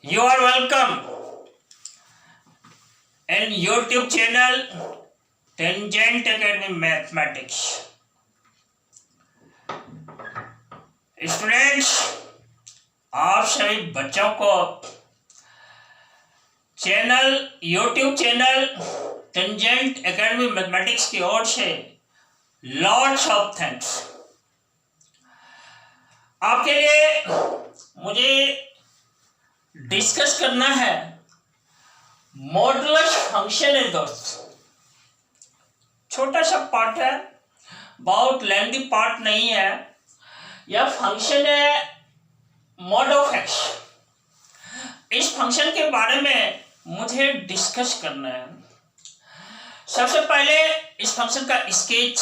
You are welcome in YouTube channel Tangent Academy Mathematics. Students, आप सभी बच्चों को YouTube channel tangent academy mathematics की ओर से लॉट्स ऑफ थैंक्स। आपके लिए मुझे डिस्कस करना है मॉडुलस फंक्शन है दोस्त। छोटा सा पार्ट है, बहुत लेंथी पार्ट नहीं है। यह फंक्शन है मॉड ऑफ एक्स। इस फंक्शन के बारे में मुझे डिस्कस करना है। सबसे पहले इस फंक्शन का स्केच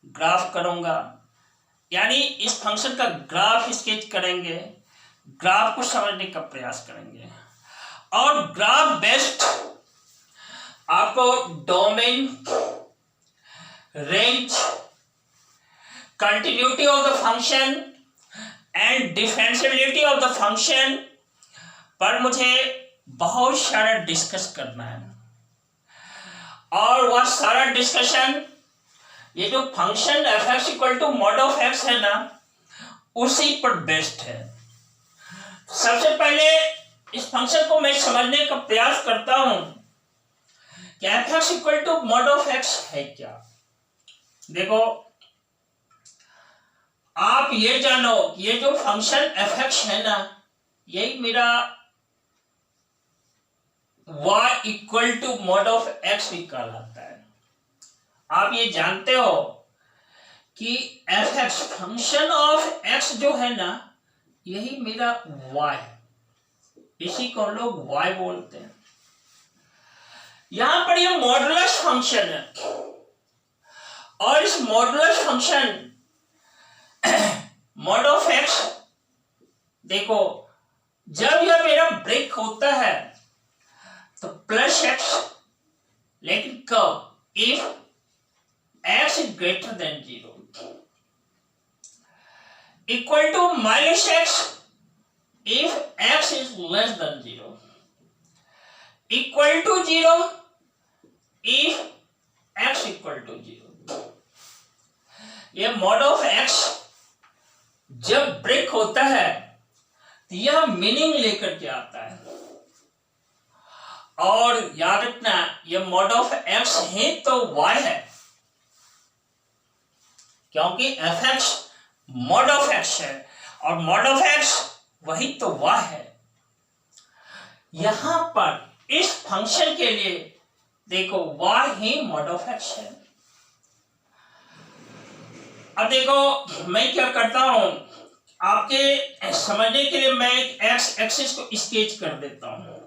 ग्राफ करूंगा, यानी इस फंक्शन का ग्राफ स्केच करेंगे, ग्राफ को समझने का प्रयास करेंगे। और ग्राफ बेस्ड आपको domain, range, continuity of the function and differentiability of the function पर मुझे बहुत सारा डिस्कस करना है। और वह सारा डिस्कशन ये जो function f x equal to mod of x है ना, उसी पर बेस्ड है। सबसे पहले इस फंक्शन को मैं समझने का प्रयास करता हूं कि f x equal to mod of x है क्या। देखो, आप ये जानो ये जो फंक्शन एफ एक्स है ना, यही मेरा y equal to mod of x भी कहलाता है। आप ये जानते हो कि f x function of x जो है ना, यही मेरा y, इसी को हम लोग y बोलते हैं। यहां पर ये मॉडुलस फंक्शन है, और इस modulus function mod of x, देखो जब यह मेरा ब्रेक होता है तो प्लस एक्स, लेकिन कब? If x is greater than 0, equal to minus x if x is less than 0, equal to 0 if x equal to 0। यह मॉड ऑफ एक्स जब ब्रेक होता है तो यह मीनिंग लेकर के आता है। और याद रखना, यह मॉड ऑफ एक्स है तो y है, क्योंकि F x mod of x है और मॉड ऑफ एक्स वही तो y है। यहां पर इस फंक्शन के लिए देखो y he mod of x है। अब देखो मैं क्या करता हूं, आपके समझने के लिए मैं एक एक्स एक्सिस को स्केच कर देता हूं।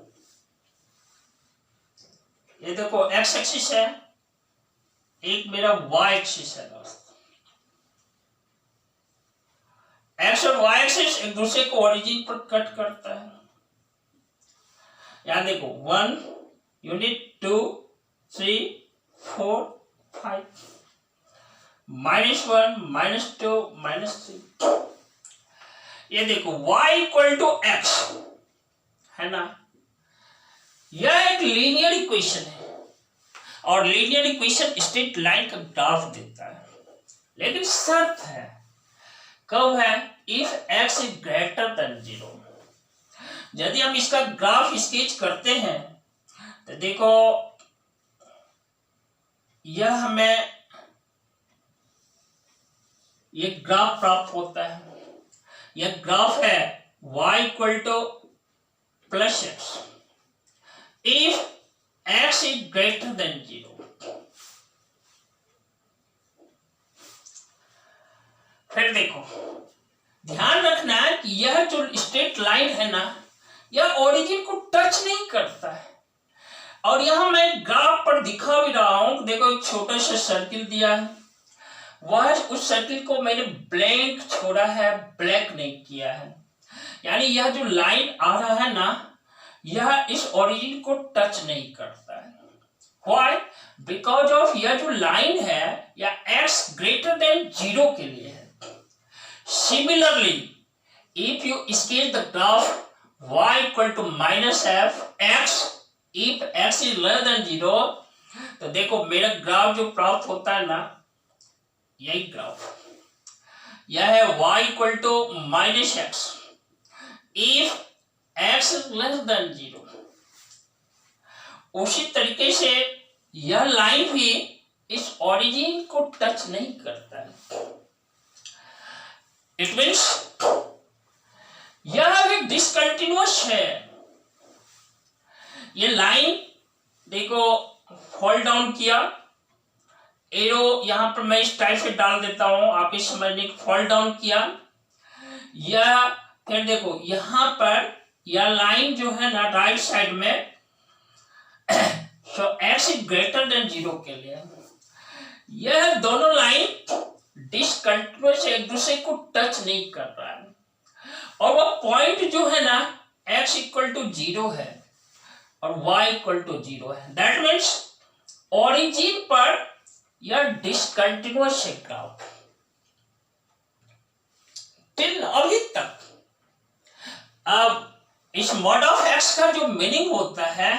ये देखो एक्स एक्सिस है, एक मेरा वाई एक्सिस है दोस्त। एक्स और वाई एक्सिस एक दूसरे को ओरिजिन पर कट करता है। यहां देखो 1 यूनिट 2 3 4 5, -1 -2 -3। ये देखो y इक्वल टू एक्स है ना, यह एक लीनियर इक्वेशन है, और लीनियर इक्वेशन स्ट्रेट लाइन का ग्राफ देता है। लेकिन शर्त है, कब है? If x is greater than 0। यदि हम इसका ग्राफ स्केच करते हैं तो देखो यह हमें ये ग्राफ प्राप्त होता है। यह ग्राफ है y equal two plus x if x is greater than 0। फिर देखो, ध्यान रखना है कि यह जो स्ट्रेट लाइन है ना, यह ओरिजिन को टच नहीं करता है। और यहां मैं ग्राफ पर दिखा भी रहा हूं, देखो एक छोटा सा सर्किल दिया है, वह उस सर्किल को मैंने ब्लैंक छोड़ा है, ब्लैक नहीं किया है। यानी यह जो लाइन आ रहा है ना, यह इस ओरिजिन को टच नहीं करता है। व्हाई? बिकॉज ऑफ यह जो लाइन है यह x ग्रेटर देन 0 के लिए है। Similarly, if you sketch the graph y equal to minus f x if x is less than 0, तो देखो मेरा ग्राफ जो प्राप्त होता है ना, यही ग्राफ, यह है y equal to minus x if x is less than 0। उसी तरीके से यह लाइन भी इस ओरिजिन को टच नहीं करता है। इट मीन्स यह भी डिसकंटिन्यूअस है। ये लाइन देखो फॉल डाउन किया, एरो यहां पर मैं इस टाइप से डाल देता हूं, आप इस समझने फॉल डाउन किया, यह फिर देखो यहां पर यह लाइन जो है ना राइट साइड में, सो एक्स इज ग्रेटर देन 0 के लिए यह दोनों लाइन डिसकंटिन्यूअस एक दूसरे को टच नहीं कर रहा है, और वह पॉइंट जो है ना x इक्वल टू 0 है और y इक्वल टू 0 है। दैट मीन्स ओरिजिन पर यह डिसकंटिन्यूअस है ग्राफ टिल अभी तक। अब इस मॉड ऑफ x का जो मीनिंग होता है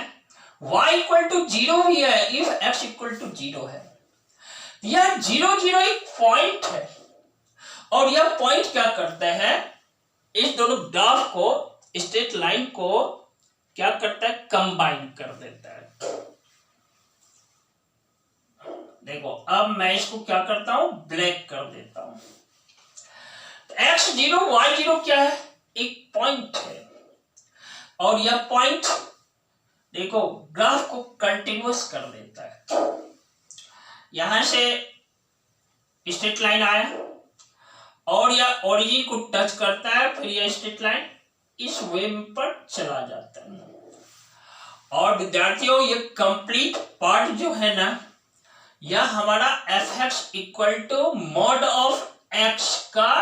y इक्वल टू 0 भी है इफ x इक्वल टू 0 है। यह 0 0 एक पॉइंट है, और यह पॉइंट क्या करता है, इस दोनों ग्राफ को, स्ट्रेट लाइन को क्या करता है, कंबाइन कर देता है। देखो अब मैं इसको क्या करता हूं, ब्लैक कर देता हूं। x0 y0 क्या है, एक पॉइंट है, और यह पॉइंट देखो ग्राफ को कंटिन्यूअस कर देता है। यहां से स्ट्रेट लाइन आया और यह ओरिजिन को टच करता है, फिर यह स्ट्रेट लाइन इस वे पर चला जाता है। और विद्यार्थियों ये कंप्लीट पार्ट जो है ना, यह हमारा f x equal to mod of x का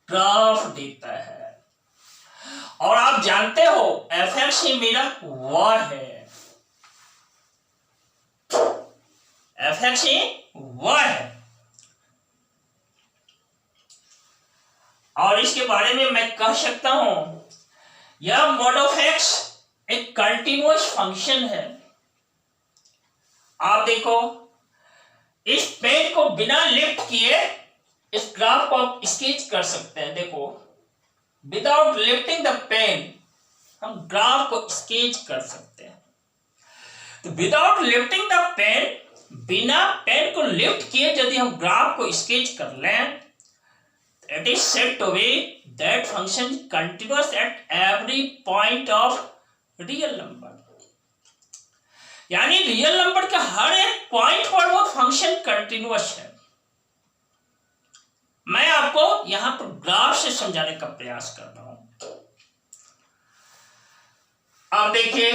ग्राफ देता है। और आप जानते हो एफ एक्स ही मेरा वह है, एफ एक्स ही वह है। और इसके बारे में मैं कह सकता हूं यह मॉड ऑफ एक्स एक कंटिन्यूअस फंक्शन है। आप देखो इस पेन को बिना लिफ्ट किए इस ग्राफ को आप स्केच कर सकते हैं। देखो विदाउट लिफ्टिंग द पेन हम ग्राफ को स्केच कर सकते हैं। तो विदाउट लिफ्टिंग द पेन, बिना पेन को लिफ्ट किए यदि हम ग्राफ को स्केच कर लें, it is said to be that function is continuous at every point of real number। यानी रियल नंबर के हर एक पॉइंट पर वो फंक्शन कंटिन्यूअस है। मैं आपको यहां पर ग्राफ से समझाने का प्रयास कर रहा हूं। अब देखिए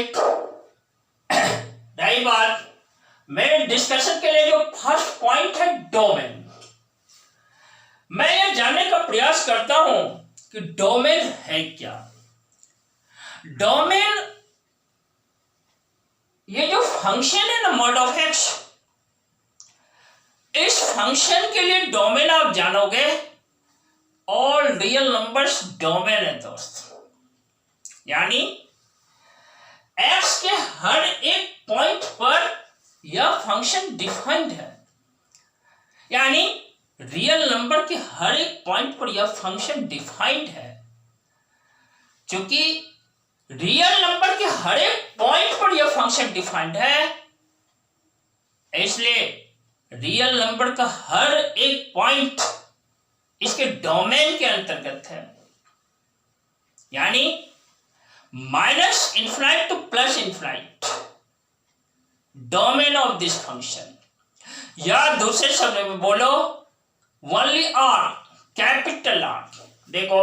रही बात मेरे डिस्कशन के लिए जो फर्स्ट पॉइंट है डोमेन, मैं यह जानने का प्रयास करता हूं कि डोमेन है क्या। डोमेन ये जो फंक्शन है ना मॉड ऑफ एक्स, इस फंक्शन के लिए डोमेन आप जानोगे ऑल रियल नंबर्स डोमेन है दोस्त। यानी एक्स के हर एक पॉइंट पर यह फंक्शन डिफाइंड है, यानी रियल नंबर के हर एक पॉइंट पर यह फंक्शन डिफाइंड है। क्योंकि रियल नंबर के हर एक पॉइंट पर यह फंक्शन डिफाइंड है, इसलिए रियल नंबर का हर एक पॉइंट इसके डोमेन के अंतर्गत है। यानी minus infinite two plus infinite domain of this function, या दूसरे शब्द में बोलो ओनली आर, कैपिटल आर। देखो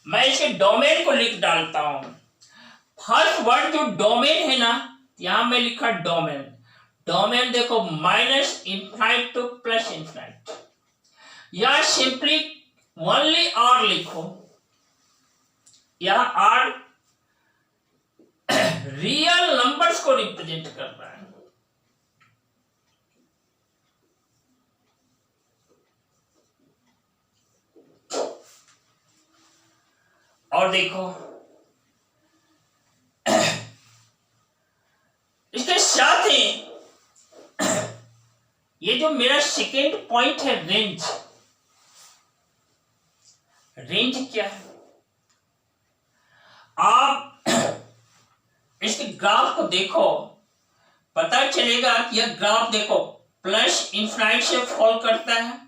मैं इसके डोमेन को लिख डालता हूं। फर्स्ट वर्ड जो डोमेन है ना, यहां में लिखा डोमेन। डोमेन देखो minus infinite two plus infinite, या सिंपली ओनली आर लिखो। यह आर रियल नंबर्स को रिप्रेजेंट कर रहा है। और देखो ये जो मेरा सेकेंड पॉइंट है रेंज, रेंज क्या है? आप इसके ग्राफ को देखो, पता चलेगा कि यह ग्राफ देखो प्लस इनफाइनाइट से फॉल करता है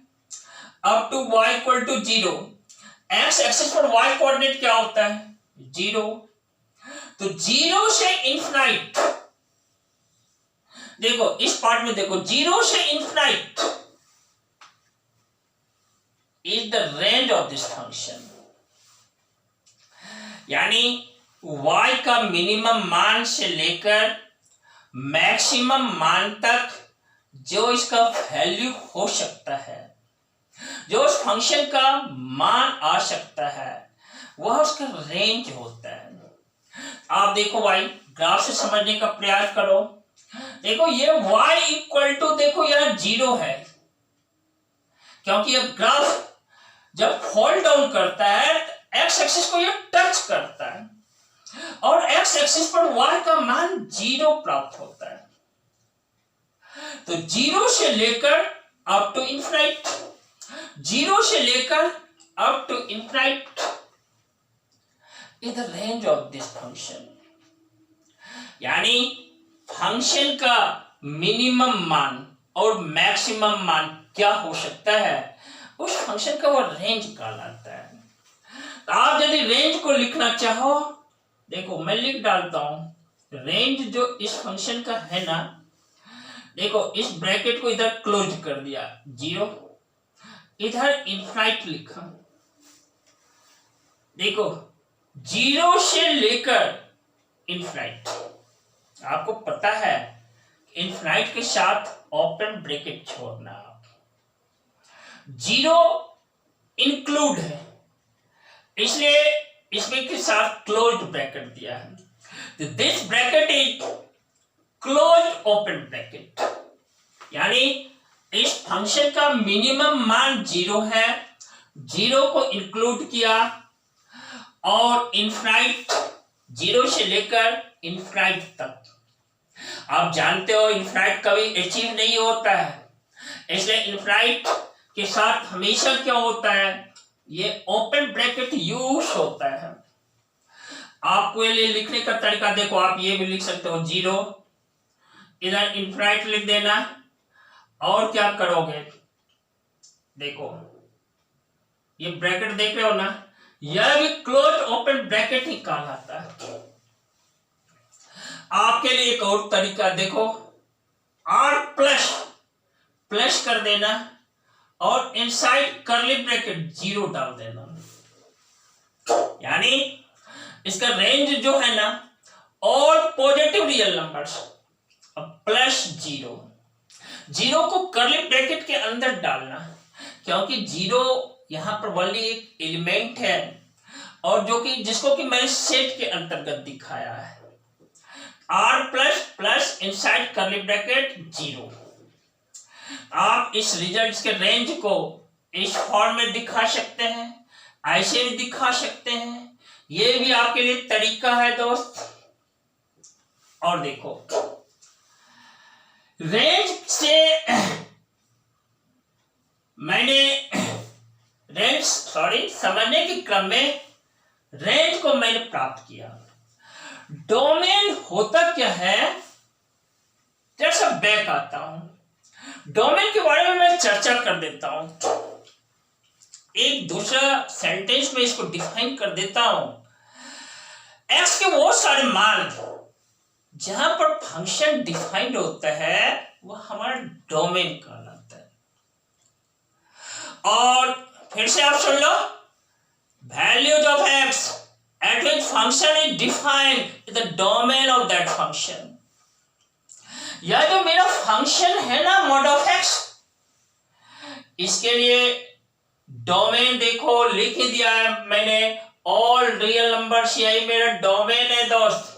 up to y equal to 0। X axis पर y कोऑर्डिनेट क्या होता है? 0। तो 0 से इनफाइनाइट, देखो इस पार्ट में देखो 0 से infinite is the range of this function. यानी y का मिनिमम मान से लेकर मैक्सिमम मान तक जो इसका वैल्यू हो सकता है, जो उस फंक्शन का मान आ सकता है, वह उसका रेंज होता है। आप देखो भाई, ग्राफ से समझने का प्रयास करो। देखो ये y इक्वल टू, देखो यह 0 है, क्योंकि यह ग्राफ जब फॉल डाउन करता है एक्स एक्सिस को यह टच करता है और एक्स एक्सिस पर y का मान 0 प्राप्त होता है। तो 0 से लेकर अप टू इनफाइनाइट, 0 से लेकर up to infinite is the range of this function. यानी फंक्शन का मिनिमम मान और मैक्सिमम मान क्या हो सकता है, उस फंक्शन का वो रेंज कहलाता है। तो आप यदि रेंज को लिखना चाहो, देखो मैं लिख डालता हूं रेंज जो इस फंक्शन का है ना, देखो इस ब्रैकेट को इधर क्लोज कर दिया 0, इधर इनफाइनाइट लिखा। देखो 0 से लेकर इनफाइनाइट, आपको पता है इनफाइनाइट के साथ ओपन ब्रैकेट छोड़ना, 0 इंक्लूड है इसलिए इसमें के साथ क्लोज्ड ब्रैकेट दिया है। तो this bracket is closed open bracket. यानी इस फंक्शन का मिनिमम मान 0 है, 0 को इंक्लूड किया और इनफाइनाइट 0 से लेकर इनफाइनाइट तक। आप जानते हो इनफाइनाइट कभी अचीव नहीं होता है, इसलिए इनफाइनाइट के साथ हमेशा क्या होता है, ये ओपन ब्रैकेट यूज होता है। आपको ये लिखने का तरीका देखो, आप ये भी लिख सकते हो 0, इधर इनफाइनाइट लिख देना और क्या करोगे, देखो ये ब्रैकेट देख रहे हो ना, यह भी क्लोज ओपन ब्रैकेट ही कहलाता है। आपके लिए एक और तरीका देखो, r प्लस प्लस कर देना और इनसाइड कर्ली ब्रैकेट 0 डाल देना। यानी इसका रेंज जो है ना, all positive real numbers plus 0 को कर्ली ब्रैकेट के अंदर डालना, क्योंकि 0 यहां पर वाली एक एलिमेंट है और जो कि जिसको कि मैंने सेट के अंतर्गत दिखाया है। r plus plus inside curly bracket 0। आप इस रिजल्ट्स के रेंज को इस फॉर्म में दिखा सकते हैं, ऐसे भी दिखा सकते हैं, ये भी आपके लिए तरीका है दोस्त। और देखो रेंज से मैंने समझने के क्रम में रेंज को मैंने प्राप्त किया। डोमेन होता क्या है, जैसा बैक आता हूं, डोमेन के बारे में मैं चर्चा कर देता हूं, एक दूसरा सेंटेंस में इसको डिफाइन कर देता हूं। एक्स के वो सारे मान जहां पर फंक्शन डिफाइंड होता है वह हमारा डोमेन कहलाता है। और फिर से आप सुन लो, values of x at which function is defined the domain of that function. यह जो मेरा फंक्शन है ना मॉड ऑफ एक्स, इसके लिए डोमेन देखो लिख ही दिया है मैंने, ऑल रियल नंबर्स, यही मेरा डोमेन है दोस्त।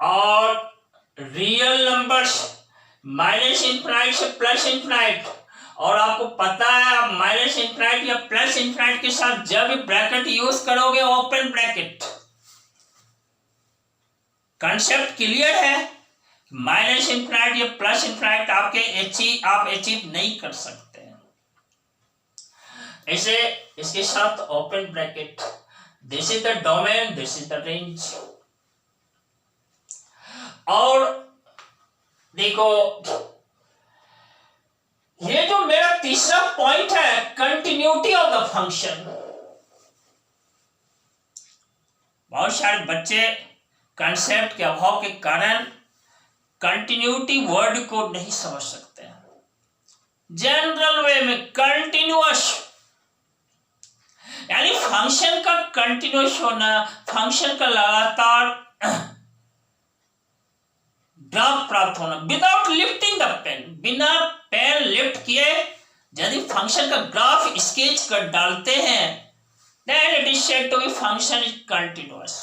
और रियल नंबर्स माइनस इनफाइनाइट से प्लस इनफाइनाइट, और आपको पता है आप माइनस इनफाइनाइट या प्लस इनफाइनाइट के साथ जब भी ब्रैकेट यूज करोगे ओपन ब्रैकेट, कंसेप्ट क्लियर है माइनस इन्फिनाइट या प्लस इन्फिनाइट आप अचीव नहीं कर सकते हैं। ऐसे इसके साथ open bracket, this is the domain, this is the range. और देखो ये जो मेरा तीसरा पॉइंट है, कंटिन्यूटी ऑफ द फंक्शन। बहुत सारे बच्चे कंसेप्ट के अभाव के कारण कंटिन्यूटी वर्ड को नहीं समझ सकते हैं। जनरल वे में कंटिन्यूअस यानी फंक्शन का कंटिन्यूअस होना, फंक्शन का लगातार ग्राफ प्राप्त होना विदाउट लिफ्टिंग द पेन, बिना पेन लिफ्ट किए यदि फंक्शन का ग्राफ स्केच कर डालते हैं, then it is said to be function is continuous।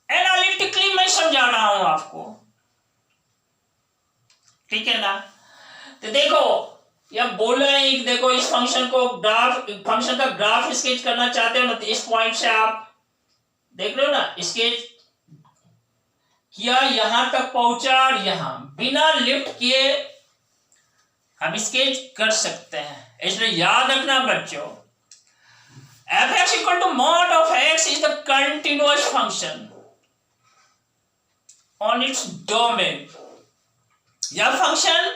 Analytically मैं समझा रहा हूं आपको, ठीक है ना। तो देखो यह बोल रहे हैं, देखो इस फंक्शन का ग्राफ स्केच करना चाहते हो ना, तो इस पॉइंट से आप देख रहे हो ना, स्केच किया, यहां तक पहुंचा और यहां बिना लिफ्ट किए हम स्केच कर सकते हैं। इसलिए याद रखना बच्चों, f(x) = mod of x is the continuous function on its domain। यह फंक्शन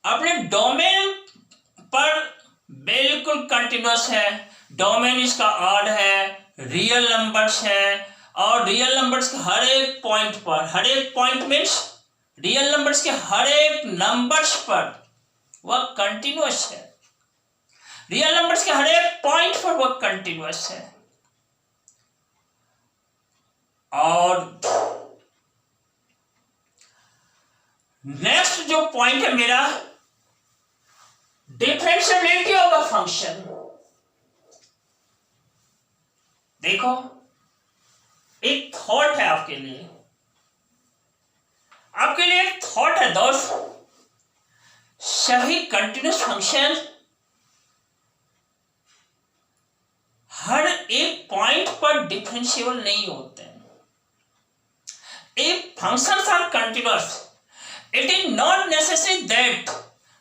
अपने डोमेन पर बिल्कुल कंटिन्यूअस है। डोमेन इसका ऑड है, रियल नंबर्स है, और रियल नंबर्स के हर एक पॉइंट पर, हर एक पॉइंट मीन्स रियल नंबर्स के हर एक नंबर्स पर वह कंटिन्यूअस है। रियल नंबर्स के हर एक पॉइंट पर वह कंटिन्यूअस है। और नेक्स्ट जो पॉइंट है मेरा, डिफरेंशिएबिलिटी ऑफ द फंक्शन। देखो एक थॉट है आपके लिए, एक थॉट है दोस्त, सभी कंटिन्यूअस फंक्शन हर एक पॉइंट पर डिफरेंशिएबल नहीं होते हैं। If functions are continuous, it is not necessary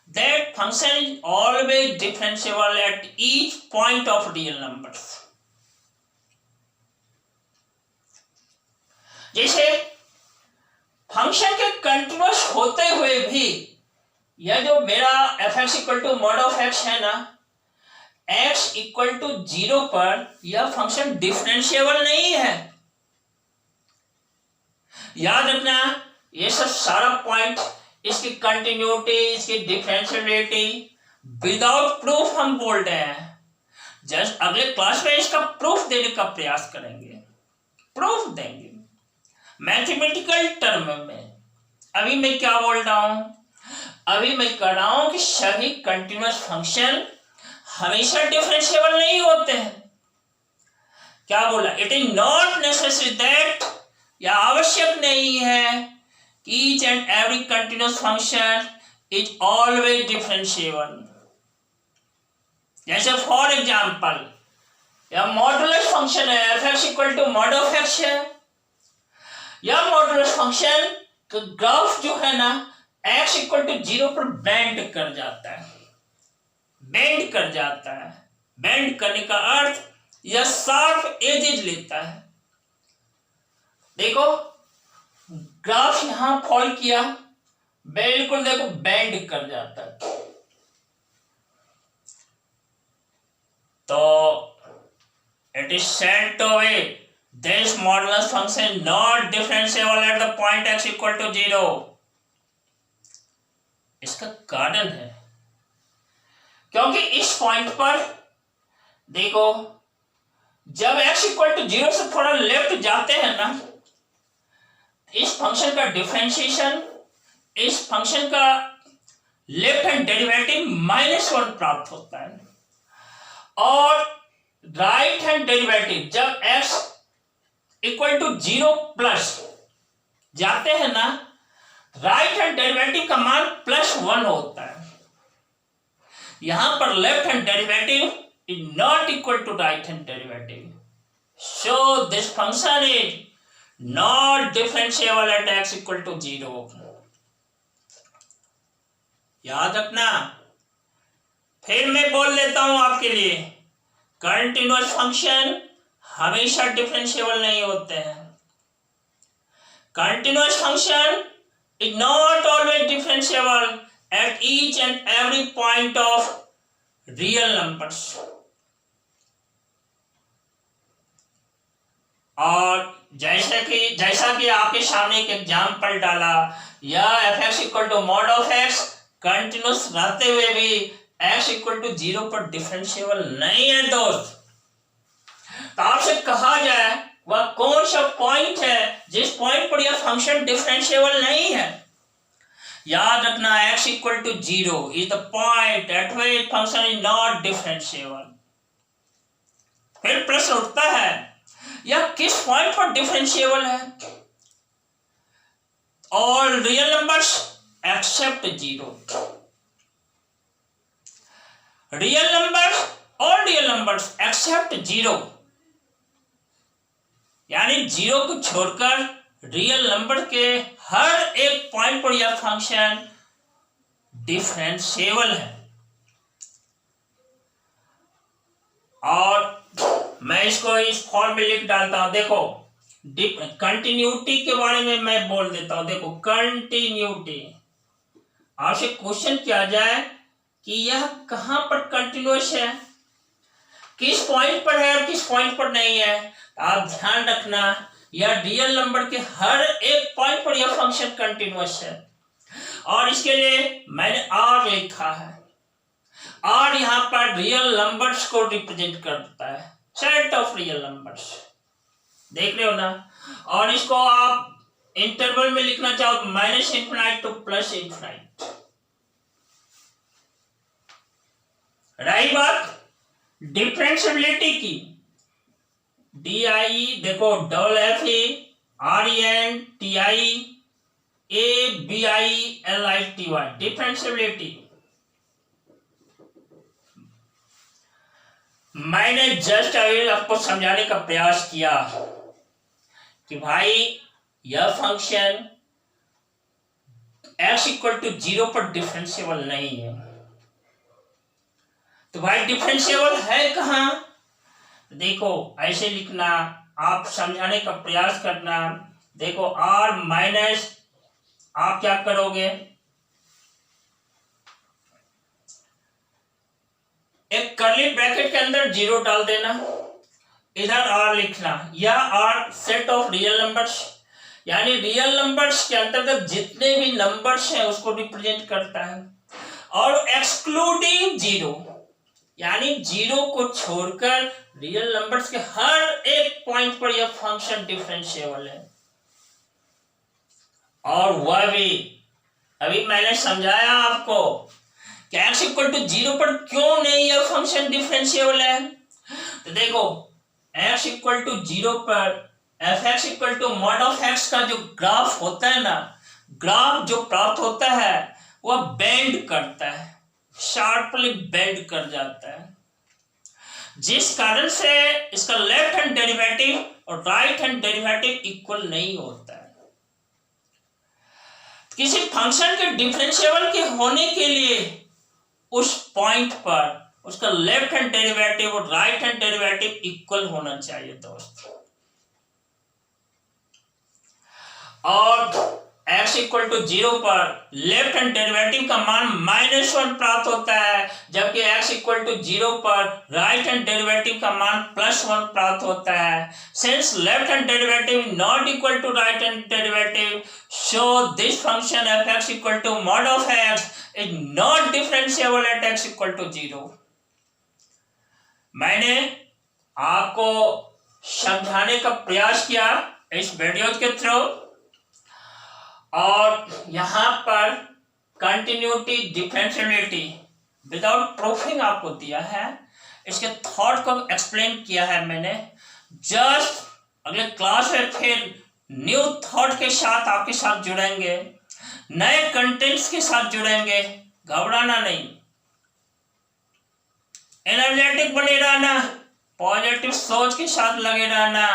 that function is always differentiable at each point of real numbers। जैसे फंक्शन के कंटिन्यूअस होते हुए भी यह जो मेरा f(x) = mod of x है ना, x = 0 पर यह फंक्शन डिफरेंशिएबल नहीं है। याद रखना, ये सब सारा पॉइंट, इसकी कंटिन्यूटी, इसकी डिफरेंशिएबिलिटी विदाउट प्रूफ हम बोल रहे हैं। जस्ट अगले क्लास में इसका प्रूफ देने का प्रयास करेंगे, प्रूफ देंगे मैथमेटिकल टर्म में। अभी मैं क्या बोल रहा हूं, अभी मैं कह रहा हूं कि सभी कंटिन्यूअस फंक्शन हमेशा डिफरेंशिएबल नहीं होते हैं। क्या बोला, it is not necessary that, या आवश्यक नहीं है कि each and every continuous function is always differentiable. जैसे फॉर एग्जाम्पल यह मॉडुलस फंक्शन है, f(x) = mod of x है। यह मॉडुलस फंक्शन का ग्राफ जो है ना, x = 0 पर बेंड कर जाता है। बेंड कर जाता है, बेंड करने का अर्थ यह शार्प एजेज लेता है। देखो ग्राफ यहां फॉल किया, बिल्कुल देखो बेंड कर जाता है। तो it is said to be this modulus function not differentiable at the point x = 0। इसका कारण है क्योंकि इस पॉइंट पर देखो, जब x = 0 से थोड़ा लेफ्ट जाते हैं ना, इस फंक्शन का डिफरेंशिएशन, इस फंक्शन का लेफ्ट हैंड डेरिवेटिव -1 प्राप्त होता है, और राइट हैंड डेरिवेटिव जब x = 0+ जाते हैं ना, राइट हैंड डेरिवेटिव का मान +1 होता है। यहां पर left hand derivative is not equal to right hand derivative, so this function is not differentiable at x equal to 0। याद रखना। फिर मैं बोल देता हूं आपके लिए, कंटिन्यूअस फंक्शन हमेशा डिफरेंशिएबल नहीं होते हैं। Continuous function is not always differentiable at each and every point of real numbers. और जैसा कि आपके सामने एक एग्जाम्पल डाला, या f x equal to mod of x continuous रहते हुए भी एक्स इक्वल टू 0 पर डिफरेंशिएबल नहीं है दोस्त। तो आपसे कहा जाए वह कौन सा पॉइंट है जिस पॉइंट पर यह फंक्शन डिफरेंशिएबल नहीं है। याद रखना, x equal to 0 is the point at which function is not differentiable. फिर प्रश्न उठता है, यह किस पॉइंट पर डिफरेंशिएबल है? All real numbers accept 0। Real numbers, all real numbers accept 0, यानी 0 को छोड़कर रियल नंबर के हर एक पॉइंट पर यह फंक्शन डिफरेंशिएबल है। और मैं इसको इस फॉर्म में लिख डालता हूं। देखो, कंटिन्यूटी के बारे में मैं बोल देता हूं। देखो, कंटिन्यूटी, आपसे क्वेश्चन किया जाए कि यह कहां पर कंटिन्यूअस है, किस पॉइंट पर है और किस पॉइंट पर नहीं है। आप ध्यान रखना, यह रियल नंबर के हर एक पॉइंट पर यह फंक्शन कंटिन्यूअस है। और इसके लिए मैंने आर लिखा है। आर यहां पर रियल नंबर्स को रिप्रेजेंट करता है, सेट ऑफ रियल नंबर्स। देख रहे हो ना। और इसको आप इंटरवल में लिखना चाहो तो -∞ टू +∞। रही बात डिफरेंशिएबिलिटी की, DIE देखो, DFE RENTIABILITY डिफरेंशिएबिलिटी। मैंने जस्ट अभी आपको समझाने का प्रयास किया कि भाई यह फंक्शन x इक्वल टू 0 पर डिफरेंशिएबल नहीं है। तो भाई डिफरेंशिएबल है कहां? देखो, ऐसे लिखना, आप समझाने का प्रयास करना। देखो, r माइनस, आप क्या करोगे, एक कर्ली ब्रैकेट के अंदर 0 डाल देना, इधर r लिखना। यह r set of real numbers, यानी रियल नंबर्स के अंतर्गत जितने भी नंबर्स हैं उसको रिप्रेजेंट करता है। और एक्सक्लूडिंग 0, यानी 0 को छोड़कर रियल नंबर्स के हर एक पॉइंट पर यह फंक्शन डिफरेंशिएबल है। और वह भी अभी मैंने समझाया आपको कि x इक्वल टू 0 पर क्यों नहीं यह फंक्शन डिफरेंशिएबल है। तो देखो, x इक्वल टू 0 पर f x equal to mod of x का जो ग्राफ होता है ना, ग्राफ जो प्राप्त होता है वह बेंड करता है, शार्पली बेंड कर जाता है, जिस कारण से इसका लेफ्ट हैंड डेरिवेटिव और राइट हैंड डेरिवेटिव इक्वल नहीं होता है। किसी फंक्शन के डिफरेंशिएबल के होने के लिए उस पॉइंट पर उसका लेफ्ट हैंड डेरिवेटिव और राइट हैंड डेरिवेटिव इक्वल होना चाहिए दोस्त। और x इक्वल टू 0 पर लेफ्ट हैंड डेरिवेटिव का मान -1 प्राप्त होता है, जबकि x इक्वल टू 0 पर राइट हैंड डेरिवेटिव का मान +1 प्राप्त होता है। Since left hand derivative not equal to right hand derivative, so this function f(x) equal to mod of x is not differentiable at x equal to 0। मैंने आपको समझाने का प्रयास किया इस वीडियो के थ्रू, और यहां पर कंटिन्यूटी, डिफरेंशिएबिलिटी विदाउट प्रूफिंग आपको दिया है, इसके थॉट को एक्सप्लेन किया है मैंने। जस्ट अगले क्लास में फिर न्यू थॉट के साथ आपके साथ जुड़ेंगे, नए कंटेंट्स के साथ जुड़ेंगे। घबराना नहीं, एनर्जेटिक बने रहना, पॉजिटिव सोच के साथ लगे रहना,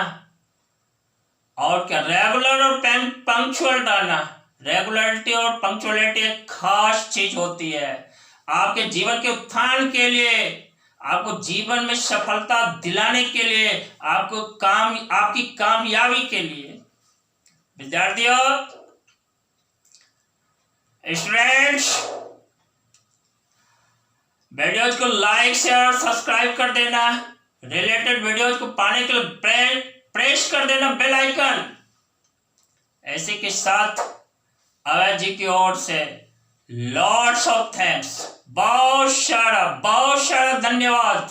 और क्या, रेगुलर और पंक्चुअल रहना। रेगुलरिटी और पंक्चुअलिटी एक खास चीज होती है आपके जीवन के उत्थान के लिए, आपको जीवन में सफलता दिलाने के लिए, आपकी कामयाबी के लिए। विद्यार्थियों, स्टूडेंट्स, वीडियोज को लाइक शेयर सब्सक्राइब कर देना। रिलेटेड वीडियोज को पाने के लिए प्रेस कर देना बेल आइकन। ऐसे के साथ अवैध जी की ओर से लॉट्स ऑफ थैंक्स, बहुत सारा धन्यवाद।